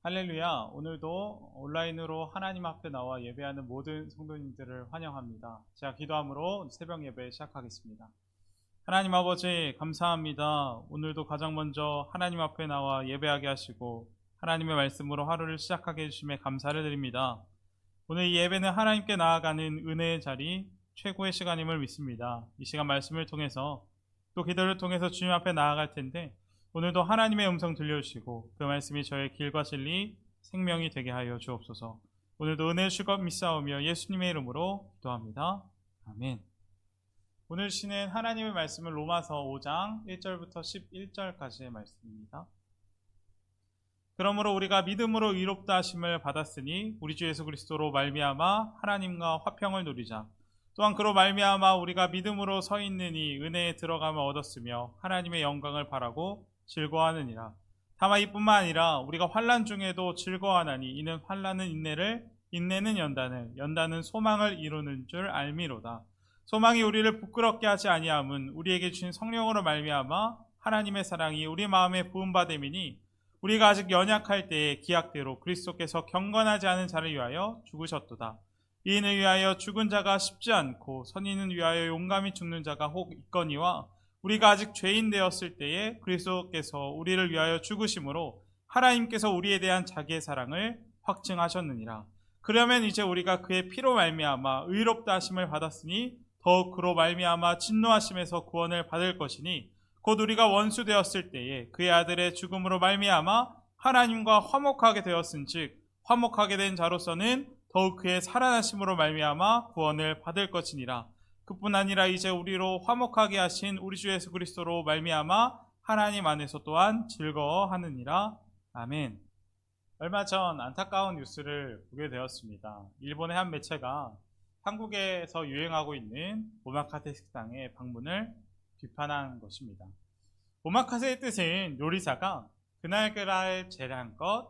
할렐루야. 오늘도 온라인으로 하나님 앞에 나와 예배하는 모든 성도님들을 환영합니다. 제가 기도함으로 새벽 예배 시작하겠습니다. 하나님 아버지 감사합니다. 오늘도 가장 먼저 하나님 앞에 나와 예배하게 하시고 하나님의 말씀으로 하루를 시작하게 해주심에 감사를 드립니다. 오늘 이 예배는 하나님께 나아가는 은혜의 자리, 최고의 시간임을 믿습니다. 이 시간 말씀을 통해서 또 기도를 통해서 주님 앞에 나아갈 텐데 오늘도 하나님의 음성 들려주시고 그 말씀이 저의 길과 진리, 생명이 되게 하여 주옵소서. 오늘도 은혜 주실 것 믿사오며 예수님의 이름으로 기도합니다. 아멘. 오늘 시는 하나님의 말씀은 로마서 5장 1절부터 11절까지의 말씀입니다. 그러므로 우리가 믿음으로 의롭다 하심을 받았으니 우리 주 예수 그리스도로 말미암아 하나님과 화평을 누리자. 또한 그로 말미암아 우리가 믿음으로 서 있느니 은혜에 들어감을 얻었으며 하나님의 영광을 바라고 즐거워하느니라. 다만 이뿐만 아니라 우리가 환난 중에도 즐거워하나니 이는 환난은 인내를, 인내는 연단을, 연단은 소망을 이루는 줄 알미로다. 소망이 우리를 부끄럽게 하지 아니함은 우리에게 주신 성령으로 말미암아 하나님의 사랑이 우리 마음에 부음받음이니 우리가 아직 연약할 때에 기약대로 그리스도께서 경건하지 않은 자를 위하여 죽으셨도다. 이인을 위하여 죽은 자가 쉽지 않고 선인은 위하여 용감히 죽는 자가 혹 있거니와 우리가 아직 죄인 되었을 때에 그리스도께서 우리를 위하여 죽으심으로 하나님께서 우리에 대한 자기의 사랑을 확증하셨느니라. 그러면 이제 우리가 그의 피로 말미암아 의롭다 하심을 받았으니 더욱 그로 말미암아 진노하심에서 구원을 받을 것이니 곧 우리가 원수 되었을 때에 그의 아들의 죽음으로 말미암아 하나님과 화목하게 되었은즉 화목하게 된 자로서는 더욱 그의 살아나심으로 말미암아 구원을 받을 것이니라. 그뿐 아니라 이제 우리로 화목하게 하신 우리 주 예수 그리스도로 말미암아 하나님 안에서 또한 즐거워하느니라. 아멘. 얼마 전 안타까운 뉴스를 보게 되었습니다. 일본의 한 매체가 한국에서 유행하고 있는 오마카세 식당의 방문을 비판한 것입니다. 오마카세의 뜻은 요리사가 그날그날 재량껏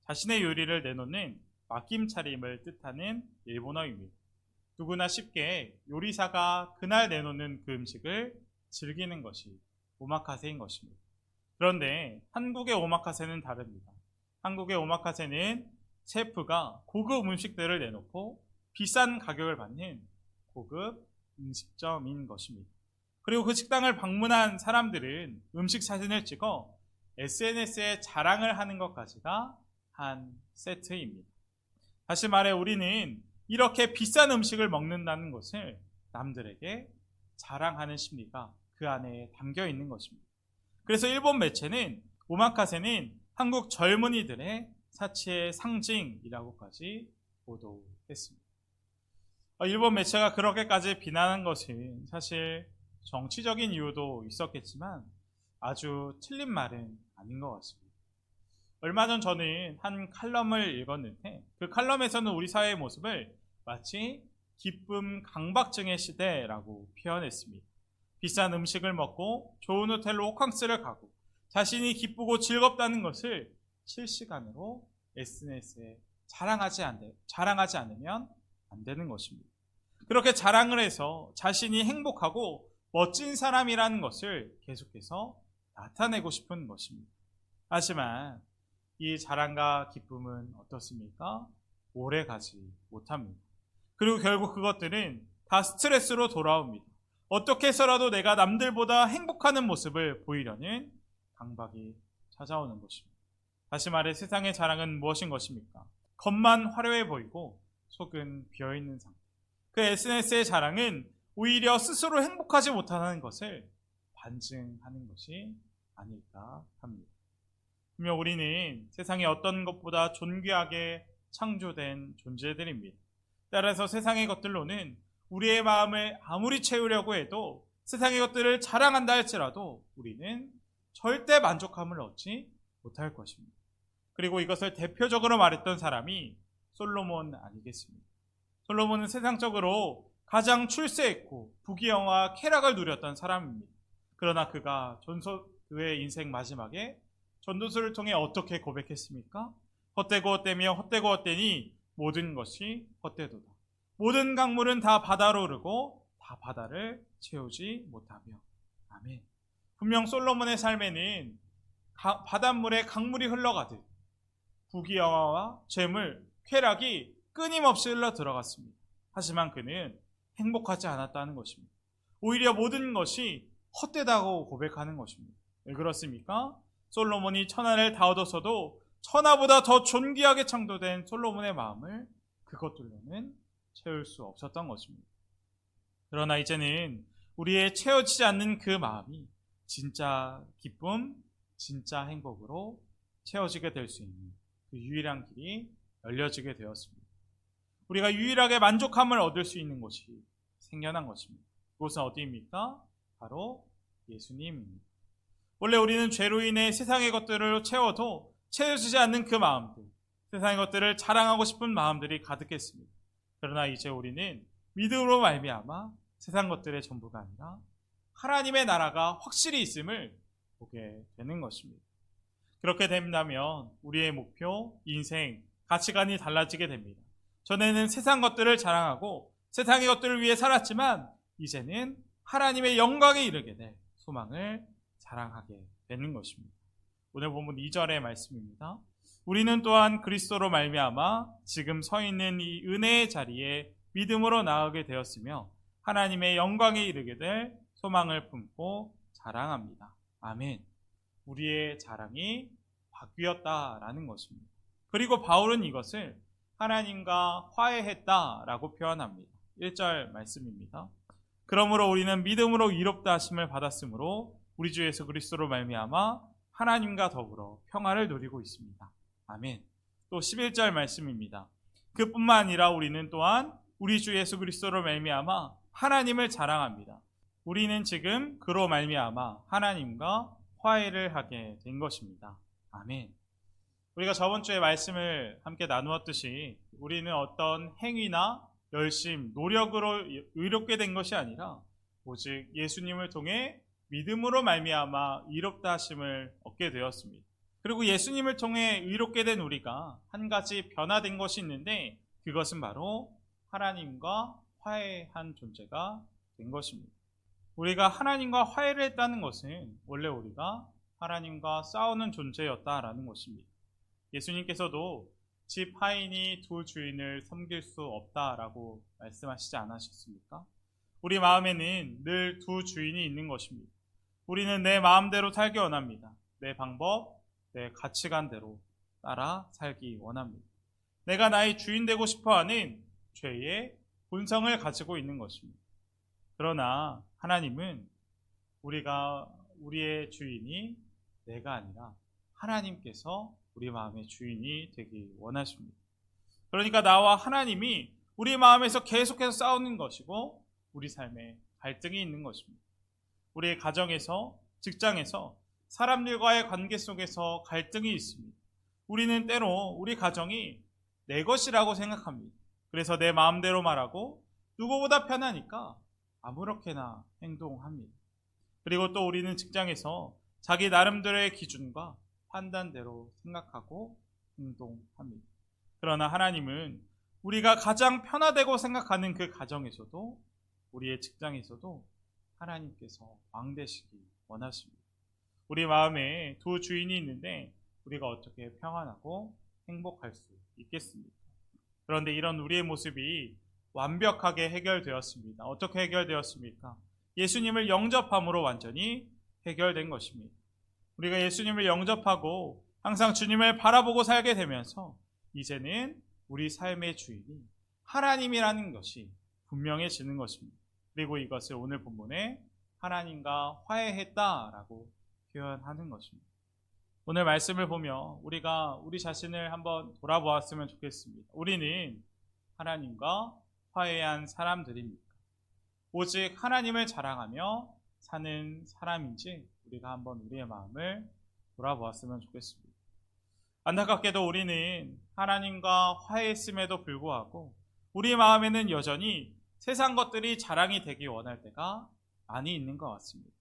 자신의 요리를 내놓는 맡김차림을 뜻하는 일본어입니다. 누구나 쉽게 요리사가 그날 내놓는 그 음식을 즐기는 것이 오마카세인 것입니다. 그런데 한국의 오마카세는 다릅니다. 한국의 오마카세는 셰프가 고급 음식들을 내놓고 비싼 가격을 받는 고급 음식점인 것입니다. 그리고 그 식당을 방문한 사람들은 음식 사진을 찍어 SNS에 자랑을 하는 것까지가 한 세트입니다. 다시 말해 우리는 이렇게 비싼 음식을 먹는다는 것을 남들에게 자랑하는 심리가 그 안에 담겨 있는 것입니다. 그래서 일본 매체는 오마카세는 한국 젊은이들의 사치의 상징이라고까지 보도했습니다. 일본 매체가 그렇게까지 비난한 것은 사실 정치적인 이유도 있었겠지만 아주 틀린 말은 아닌 것 같습니다. 얼마 전 저는 한 칼럼을 읽었는데 그 칼럼에서는 우리 사회의 모습을 마치 기쁨 강박증의 시대라고 표현했습니다. 비싼 음식을 먹고 좋은 호텔로 호캉스를 가고 자신이 기쁘고 즐겁다는 것을 실시간으로 SNS에 자랑하지 않으면 안 되는 것입니다. 그렇게 자랑을 해서 자신이 행복하고 멋진 사람이라는 것을 계속해서 나타내고 싶은 것입니다. 하지만 이 자랑과 기쁨은 어떻습니까? 오래 가지 못합니다. 그리고 결국 그것들은 다 스트레스로 돌아옵니다. 어떻게 해서라도 내가 남들보다 행복하는 모습을 보이려는 강박이 찾아오는 것입니다. 다시 말해 세상의 자랑은 무엇인 것입니까? 겉만 화려해 보이고 속은 비어있는 상태. 그 SNS의 자랑은 오히려 스스로 행복하지 못하는 것을 반증하는 것이 아닐까 합니다. 분명 우리는 세상의 어떤 것보다 존귀하게 창조된 존재들입니다. 따라서 세상의 것들로는 우리의 마음을 아무리 채우려고 해도 세상의 것들을 자랑한다 할지라도 우리는 절대 만족함을 얻지 못할 것입니다. 그리고 이것을 대표적으로 말했던 사람이 솔로몬 아니겠습니까? 솔로몬은 세상적으로 가장 출세했고 부귀영화 쾌락을 누렸던 사람입니다. 그러나 그가 그의 인생 마지막에 전도서를 통해 어떻게 고백했습니까? 헛되고 헛되며 헛되고 헛되니 모든 것이 헛되도다. 모든 강물은 다 바다로 흐르고 다 바다를 채우지 못하며. 아멘. 분명 솔로몬의 삶에는 바닷물에 강물이 흘러가듯 부귀영화와 재물, 쾌락이 끊임없이 흘러 들어갔습니다. 하지만 그는 행복하지 않았다는 것입니다. 오히려 모든 것이 헛되다고 고백하는 것입니다. 왜 그렇습니까? 솔로몬이 천하를 다 얻었어도 천하보다 더 존귀하게 창조된 솔로몬의 마음을 그것들로는 채울 수 없었던 것입니다. 그러나 이제는 우리의 채워지지 않는 그 마음이 진짜 기쁨, 진짜 행복으로 채워지게 될 수 있는 그 유일한 길이 열려지게 되었습니다. 우리가 유일하게 만족함을 얻을 수 있는 곳이 생겨난 것입니다. 그곳은 어디입니까? 바로 예수님입니다. 원래 우리는 죄로 인해 세상의 것들을 채워도 채워지지 않는 그 마음들, 세상의 것들을 자랑하고 싶은 마음들이 가득했습니다. 그러나 이제 우리는 믿음으로 말미암아 세상 것들의 전부가 아니라 하나님의 나라가 확실히 있음을 보게 되는 것입니다. 그렇게 된다면 우리의 목표, 인생, 가치관이 달라지게 됩니다. 전에는 세상 것들을 자랑하고 세상의 것들을 위해 살았지만 이제는 하나님의 영광에 이르게 될 소망을 자랑하게 되는 것입니다. 오늘 본문 2절의 말씀입니다. 우리는 또한 그리스도로 말미암아 지금 서 있는 이 은혜의 자리에 믿음으로 나아가게 되었으며 하나님의 영광에 이르게 될 소망을 품고 자랑합니다. 아멘. 우리의 자랑이 바뀌었다라는 것입니다. 그리고 바울은 이것을 하나님과 화해했다라고 표현합니다. 1절 말씀입니다. 그러므로 우리는 믿음으로 의롭다 하심을 받았으므로 우리 주 예수 그리스도로 말미암아 하나님과 더불어 평화를 누리고 있습니다. 아멘. 또 11절 말씀입니다. 그뿐만 아니라 우리는 또한 우리 주 예수 그리스도로 말미암아 하나님을 자랑합니다. 우리는 지금 그로 말미암아 하나님과 화해를 하게 된 것입니다. 아멘. 우리가 저번 주에 말씀을 함께 나누었듯이 우리는 어떤 행위나 열심, 노력으로 의롭게 된 것이 아니라 오직 예수님을 통해 믿음으로 말미암아 의롭다 하심을 얻게 되었습니다. 그리고 예수님을 통해 의롭게 된 우리가 한 가지 변화된 것이 있는데 그것은 바로 하나님과 화해한 존재가 된 것입니다. 우리가 하나님과 화해를 했다는 것은 원래 우리가 하나님과 싸우는 존재였다라는 것입니다. 예수님께서도 집 하인이 두 주인을 섬길 수 없다라고 말씀하시지 않으셨습니까? 우리 마음에는 늘 두 주인이 있는 것입니다. 우리는 내 마음대로 살기 원합니다. 내 방법, 내 가치관대로 따라 살기 원합니다. 내가 나의 주인 되고 싶어하는 죄의 본성을 가지고 있는 것입니다. 그러나 하나님은 우리의 주인이 내가 아니라 하나님께서 우리 마음의 주인이 되기 원하십니다. 그러니까 나와 하나님이 우리 마음에서 계속해서 싸우는 것이고 우리 삶에 갈등이 있는 것입니다. 우리의 가정에서, 직장에서, 사람들과의 관계 속에서 갈등이 있습니다. 우리는 때로 우리 가정이 내 것이라고 생각합니다. 그래서 내 마음대로 말하고 누구보다 편하니까 아무렇게나 행동합니다. 그리고 또 우리는 직장에서 자기 나름대로의 기준과 판단대로 생각하고 행동합니다. 그러나 하나님은 우리가 가장 편하다고 생각하는 그 가정에서도 우리의 직장에서도 하나님께서 왕 되시기 원하십니다. 우리 마음에 두 주인이 있는데 우리가 어떻게 평안하고 행복할 수 있겠습니까? 그런데 이런 우리의 모습이 완벽하게 해결되었습니다. 어떻게 해결되었습니까? 예수님을 영접함으로 완전히 해결된 것입니다. 우리가 예수님을 영접하고 항상 주님을 바라보고 살게 되면서 이제는 우리 삶의 주인이 하나님이라는 것이 분명해지는 것입니다. 그리고 이것을 오늘 본문에 하나님과 화해했다라고 표현하는 것입니다. 오늘 말씀을 보며 우리가 우리 자신을 한번 돌아보았으면 좋겠습니다. 우리는 하나님과 화해한 사람들입니까? 오직 하나님을 자랑하며 사는 사람인지 우리가 한번 우리의 마음을 돌아보았으면 좋겠습니다. 안타깝게도 우리는 하나님과 화해했음에도 불구하고 우리 마음에는 여전히 세상 것들이 자랑이 되기 원할 때가 많이 있는 것 같습니다.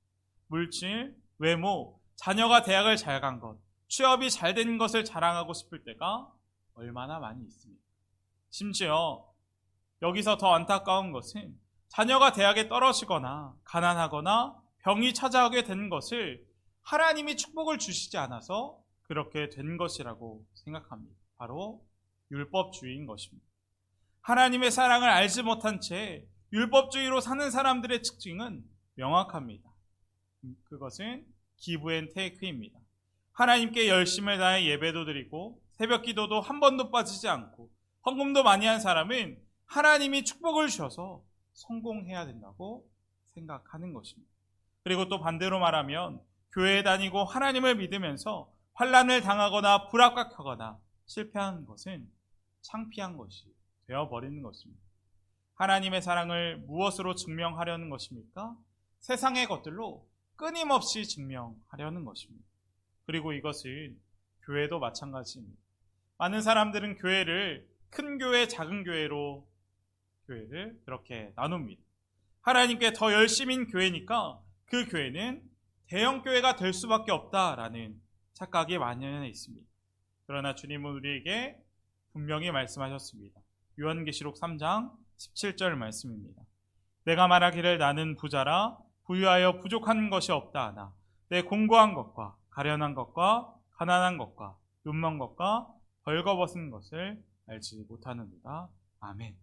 물질, 외모, 자녀가 대학을 잘 간 것, 취업이 잘 된 것을 자랑하고 싶을 때가 얼마나 많이 있습니까? 심지어 여기서 더 안타까운 것은 자녀가 대학에 떨어지거나 가난하거나 병이 찾아오게 되는 것을 하나님이 축복을 주시지 않아서 그렇게 된 것이라고 생각합니다. 바로 율법주의인 것입니다. 하나님의 사랑을 알지 못한 채 율법주의로 사는 사람들의 특징은 명확합니다. 그것은 기브 앤 테이크입니다. 하나님께 열심을 다해 예배도 드리고 새벽 기도도 한 번도 빠지지 않고 헌금도 많이 한 사람은 하나님이 축복을 주셔서 성공해야 된다고 생각하는 것입니다. 그리고 또 반대로 말하면 교회에 다니고 하나님을 믿으면서 환난을 당하거나 불합격하거나 실패하는 것은 창피한 것이 되어버리는 것입니다. 하나님의 사랑을 무엇으로 증명하려는 것입니까? 세상의 것들로 끊임없이 증명하려는 것입니다. 그리고 이것은 교회도 마찬가지입니다. 많은 사람들은 교회를 큰 교회, 작은 교회로 교회를 그렇게 나눕니다. 하나님께 더 열심인 교회니까 그 교회는 대형 교회가 될 수밖에 없다라는 착각이 만연해 있습니다. 그러나 주님은 우리에게 분명히 말씀하셨습니다. 요한계시록 3장 17절 말씀입니다. 내가 말하기를 나는 부자라 부유하여 부족한 것이 없다 하나 내 공고한 것과 가련한 것과 가난한 것과 눈먼 것과 벌거벗은 것을 알지 못하는도다. 아멘.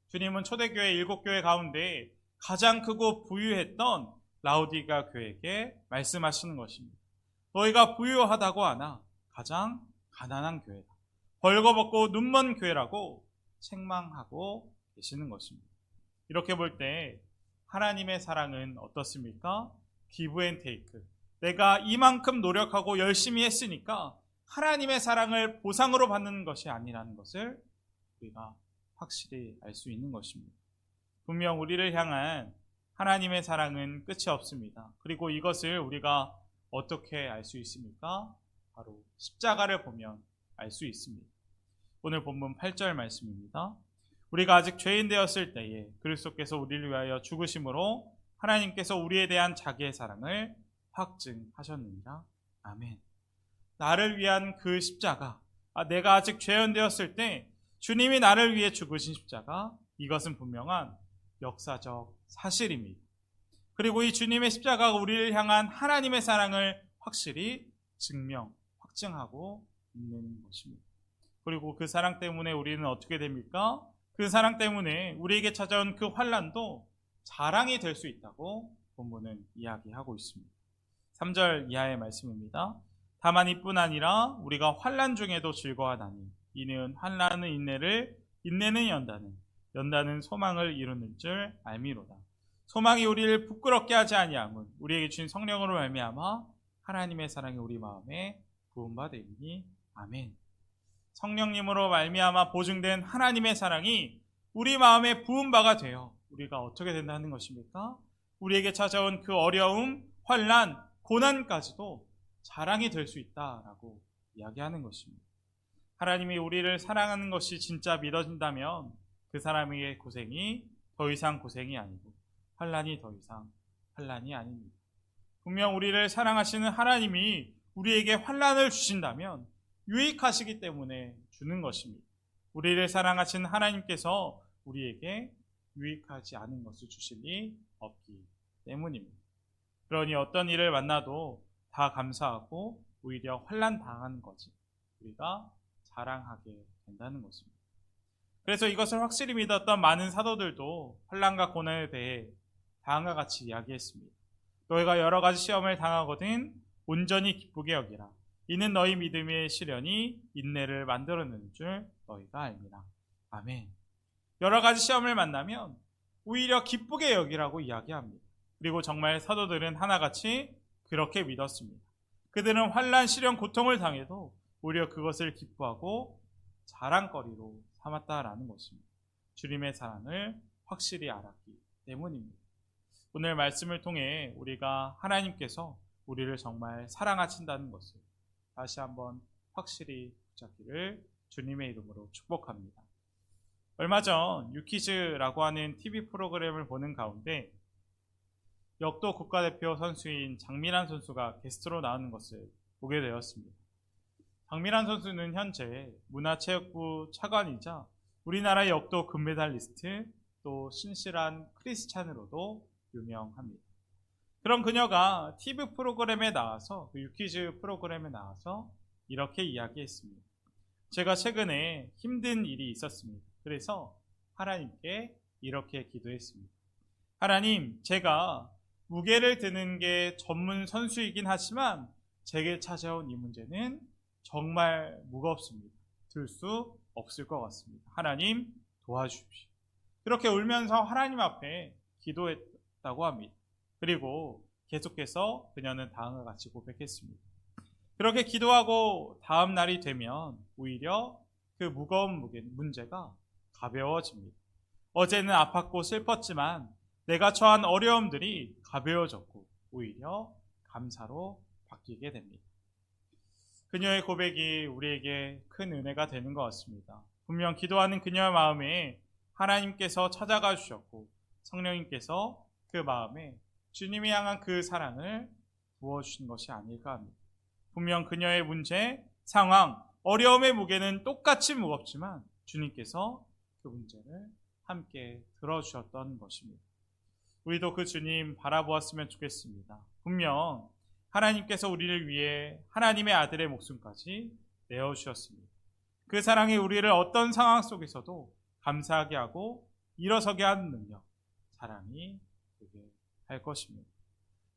주님은 초대교회 7교회 가운데 가장 크고 부유했던 라오디가 교회에게 말씀하시는 것입니다. 너희가 부유하다고 하나 가장 가난한 교회다. 벌거벗고 눈먼 교회라고 책망하고 계시는 것입니다. 이렇게 볼 때 하나님의 사랑은 어떻습니까? 기브 앤 테이크. 내가 이만큼 노력하고 열심히 했으니까 하나님의 사랑을 보상으로 받는 것이 아니라는 것을 우리가 확실히 알 수 있는 것입니다. 분명 우리를 향한 하나님의 사랑은 끝이 없습니다. 그리고 이것을 우리가 어떻게 알 수 있습니까? 바로 십자가를 보면 알 수 있습니다. 오늘 본문 8절 말씀입니다. 우리가 아직 죄인 되었을 때에 그리스도께서 우리를 위하여 죽으심으로 하나님께서 우리에 대한 자기의 사랑을 확증하셨느니라. 아멘. 나를 위한 그 십자가, 내가 아직 죄인 되었을 때 주님이 나를 위해 죽으신 십자가, 이것은 분명한 역사적 사실입니다. 그리고 이 주님의 십자가가 우리를 향한 하나님의 사랑을 확실히 확증하고 있는 것입니다. 그리고 그 사랑 때문에 우리는 어떻게 됩니까? 그 사랑 때문에 우리에게 찾아온 그 환난도 자랑이 될 수 있다고 본문은 이야기하고 있습니다. 3절 이하의 말씀입니다. 다만 이뿐 아니라 우리가 환난 중에도 즐거워하나니 이는 환난은 인내를, 인내는 연단은 소망을 이루는 줄 알미로다. 소망이 우리를 부끄럽게 하지 아니함은 우리에게 주신 성령으로 말미암아 하나님의 사랑이 우리 마음에 부음바 되니. 아멘. 성령님으로 말미암아 보증된 하나님의 사랑이 우리 마음에 부은 바가 되어 우리가 어떻게 된다는 것입니까? 우리에게 찾아온 그 어려움, 환난, 고난까지도 자랑이 될 수 있다라고 이야기하는 것입니다. 하나님이 우리를 사랑하는 것이 진짜 믿어진다면 그 사람에게 고생이 더 이상 고생이 아니고 환난이 더 이상 환난이 아닙니다. 분명 우리를 사랑하시는 하나님이 우리에게 환난을 주신다면 유익하시기 때문에 주는 것입니다. 우리를 사랑하시는 하나님께서 우리에게 유익하지 않은 것을 주실 리 없기 때문입니다. 그러니 어떤 일을 만나도 다 감사하고 오히려 환난 당하는 것이 우리가 자랑하게 된다는 것입니다. 그래서 이것을 확실히 믿었던 많은 사도들도 환난과 고난에 대해 다음과 같이 이야기했습니다. 너희가 여러 가지 시험을 당하거든 온전히 기쁘게 여기라. 이는 너희 믿음의 시련이 인내를 만들어내는 줄 너희가 알미라. 아멘. 여러 가지 시험을 만나면 오히려 기쁘게 여기라고 이야기합니다. 그리고 정말 사도들은 하나같이 그렇게 믿었습니다. 그들은 환난, 시련, 고통을 당해도 오히려 그것을 기뻐하고 자랑거리로 삼았다라는 것입니다. 주님의 사랑을 확실히 알았기 때문입니다. 오늘 말씀을 통해 우리가 하나님께서 우리를 정말 사랑하신다는 것을 다시 한번 확실히 붙잡기를 주님의 이름으로 축복합니다. 얼마 전 유키즈라고 하는 TV 프로그램을 보는 가운데 역도 국가대표 선수인 장미란 선수가 게스트로 나오는 것을 보게 되었습니다. 장미란 선수는 현재 문화체육부 차관이자 우리나라 역도 금메달리스트, 또 신실한 크리스찬으로도 유명합니다. 그런 그녀가 TV 프로그램에 나와서, 그 유키즈 프로그램에 나와서 이렇게 이야기했습니다. 제가 최근에 힘든 일이 있었습니다. 그래서 하나님께 이렇게 기도했습니다. 하나님, 제가 무게를 드는 게 전문 선수이긴 하지만 제게 찾아온 이 문제는 정말 무겁습니다. 들 수 없을 것 같습니다. 하나님, 도와주십시오. 그렇게 울면서 하나님 앞에 기도했다고 합니다. 그리고 계속해서 그녀는 다음과 같이 고백했습니다. 그렇게 기도하고 다음 날이 되면 오히려 그 무거운 문제가 가벼워집니다. 어제는 아팠고 슬펐지만 내가 처한 어려움들이 가벼워졌고 오히려 감사로 바뀌게 됩니다. 그녀의 고백이 우리에게 큰 은혜가 되는 것 같습니다. 분명 기도하는 그녀의 마음에 하나님께서 찾아가 주셨고 성령님께서 그 마음에 주님이 향한 그 사랑을 부어주신 것이 아닐까 합니다. 분명 그녀의 문제, 상황, 어려움의 무게는 똑같이 무겁지만 주님께서 그 문제를 함께 들어주셨던 것입니다. 우리도 그 주님 바라보았으면 좋겠습니다. 분명 하나님께서 우리를 위해 하나님의 아들의 목숨까지 내어주셨습니다. 그 사랑이 우리를 어떤 상황 속에서도 감사하게 하고 일어서게 하는 능력, 사랑이 되게 할 것입니다.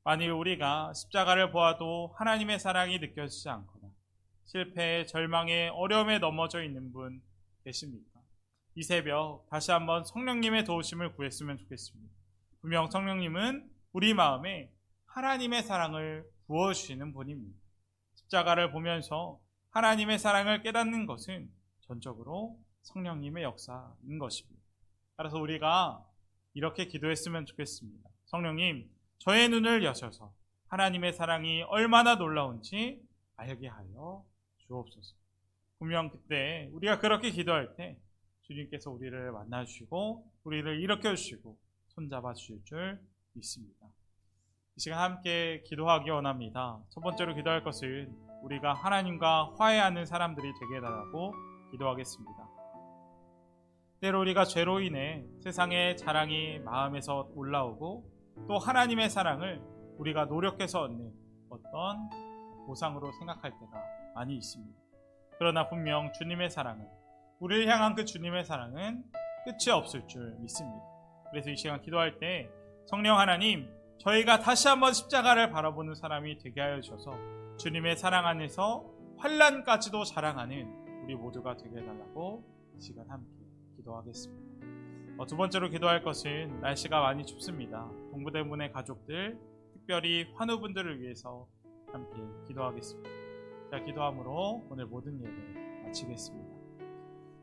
만일 우리가 십자가를 보아도 하나님의 사랑이 느껴지지 않거나 실패에 절망에 어려움에 넘어져 있는 분 계십니까? 이 새벽 다시 한번 성령님의 도우심을 구했으면 좋겠습니다. 분명 성령님은 우리 마음에 하나님의 사랑을 부어주시는 분입니다. 십자가를 보면서 하나님의 사랑을 깨닫는 것은 전적으로 성령님의 역사인 것입니다. 따라서 우리가 이렇게 기도했으면 좋겠습니다. 성령님, 저의 눈을 여셔서 하나님의 사랑이 얼마나 놀라운지 알게 하여 주옵소서. 분명 그때 우리가 그렇게 기도할 때 주님께서 우리를 만나주시고 우리를 일으켜 주시고 손잡아 주실 줄 믿습니다. 이 시간 함께 기도하기 원합니다. 첫 번째로 기도할 것은 우리가 하나님과 화해하는 사람들이 되게 해달라고 기도하겠습니다. 때로 우리가 죄로 인해 세상의 자랑이 마음에서 올라오고 또 하나님의 사랑을 우리가 노력해서 얻는 어떤 보상으로 생각할 때가 많이 있습니다. 그러나 분명 주님의 사랑은, 우리를 향한 그 주님의 사랑은 끝이 없을 줄 믿습니다. 그래서 이 시간 기도할 때 성령 하나님, 저희가 다시 한번 십자가를 바라보는 사람이 되게 하여 주셔서 주님의 사랑 안에서 환난까지도 자랑하는 우리 모두가 되게 해달라고 이 시간 함께 기도하겠습니다. 두 번째로 기도할 것은 날씨가 많이 춥습니다. 동부대문의 가족들, 특별히 환우분들을 위해서 함께 기도하겠습니다. 자, 기도함으로 오늘 모든 예배 마치겠습니다.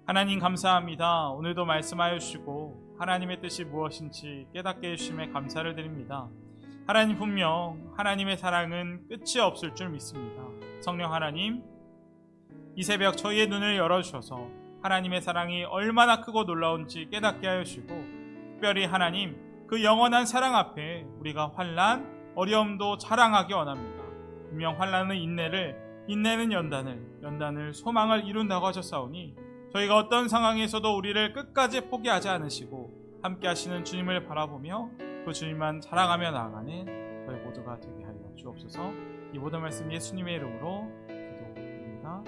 하나님 감사합니다. 오늘도 말씀하여 주시고 하나님의 뜻이 무엇인지 깨닫게 해주심에 감사를 드립니다. 하나님, 분명 하나님의 사랑은 끝이 없을 줄 믿습니다. 성령 하나님, 이 새벽 저희의 눈을 열어주셔서 하나님의 사랑이 얼마나 크고 놀라운지 깨닫게 하여 주시고 특별히 하나님, 그 영원한 사랑 앞에 우리가 환난, 어려움도 자랑하기 원합니다. 분명 환난은 인내를, 인내는 연단을 소망을 이룬다고 하셨사오니 저희가 어떤 상황에서도 우리를 끝까지 포기하지 않으시고 함께 하시는 주님을 바라보며 그 주님만 자랑하며 나아가는 저희 모두가 되게 하여 주옵소서. 이 모든 말씀 예수님의 이름으로 기도드립니다.